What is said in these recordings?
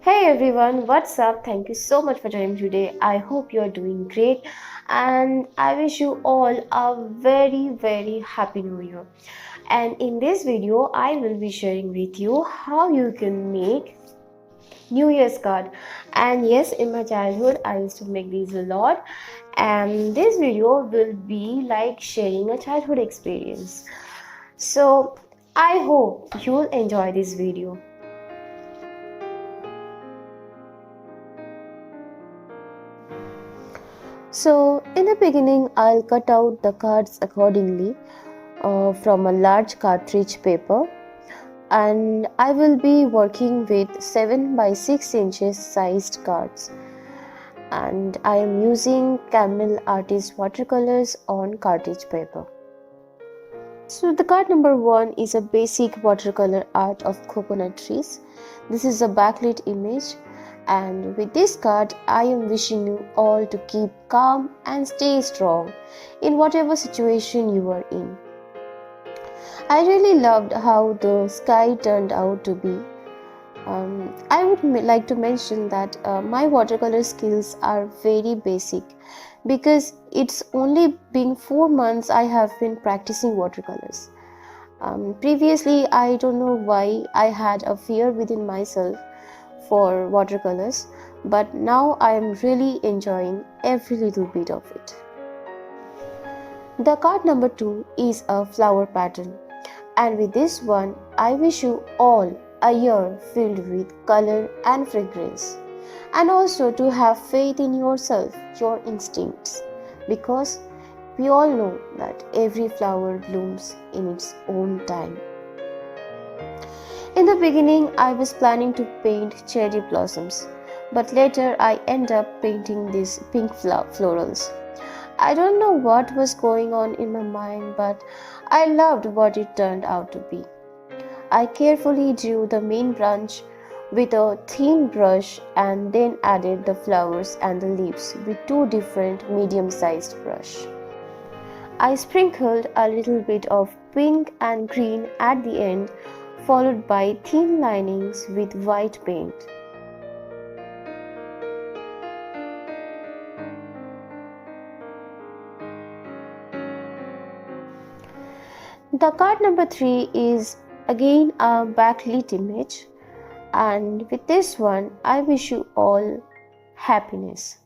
Hey everyone, what's up? Thank you so much for joining today. I hope you're doing great and I wish you all a very happy new year. And in this video, I will be sharing with you how you can make New Year's card. And yes, in my childhood, I used to make these a lot. And this video will be like sharing a childhood experience. So I hope you'll enjoy this video. So in the beginning, I'll cut out the cards accordingly from a large cartridge paper, and I will be working with 7 by 6 inches sized cards, and I am using Camel Artist watercolors on cartridge paper. So the card number 1 is a basic watercolor art of coconut trees. This is a backlit image. And with this card, I am wishing you all to keep calm and stay strong in whatever situation you are in. I really loved how the sky turned out to be. I would like to mention that my watercolor skills are very basic because it's only been 4 months I have been practicing watercolors. Previously, I don't know why I had a fear within myself for watercolors, but now I am really enjoying every little bit of it. The card number 2 is a flower pattern, and with this one I wish you all a year filled with color and fragrance, and also to have faith in yourself, your instincts, because we all know that every flower blooms in its own time. In the beginning, I was planning to paint cherry blossoms, but later I end up painting these pink florals. I don't know what was going on in my mind, but I loved what it turned out to be. I carefully drew the main branch with a thin brush and then added the flowers and the leaves with 2 different medium-sized brushes. I sprinkled a little bit of pink and green at the end, followed by thin linings with white paint. The card number 3 is again a backlit image, and with this one I wish you all happiness.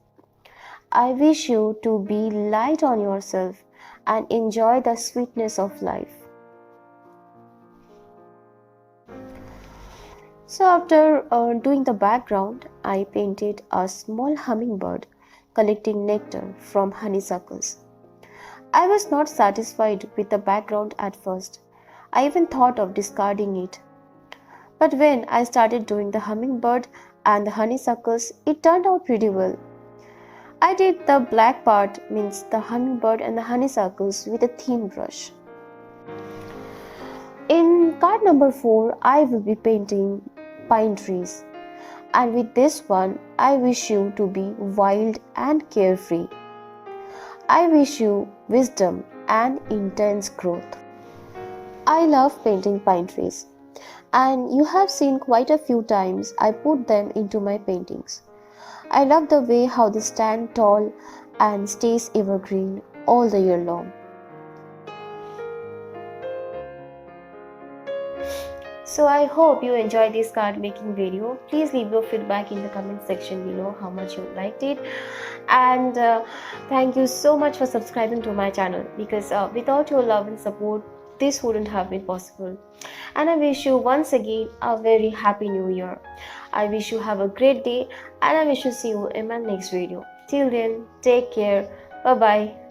I wish you to be light on yourself and enjoy the sweetness of life. So after doing the background, I painted a small hummingbird collecting nectar from honeysuckles. I was not satisfied with the background at first. I even thought of discarding it. But when I started doing the hummingbird and the honeysuckles, it turned out pretty well. I did the black part, means the hummingbird and the honeysuckles, with a thin brush. In card number 4, I will be painting pine trees, and with this one I wish you to be wild and carefree. I wish you wisdom and intense growth. I love painting pine trees, and you have seen quite a few times I put them into my paintings. I love the way how they stand tall and stays evergreen all the year long. So I hope you enjoyed this card making video. Please leave your feedback in the comment section below how much you liked it. And thank you so much for subscribing to my channel, because without your love and support, this wouldn't have been possible. And I wish you once again a very happy new year. I wish you have a great day, and I wish to see you in my next video. Till then, take care. Bye bye.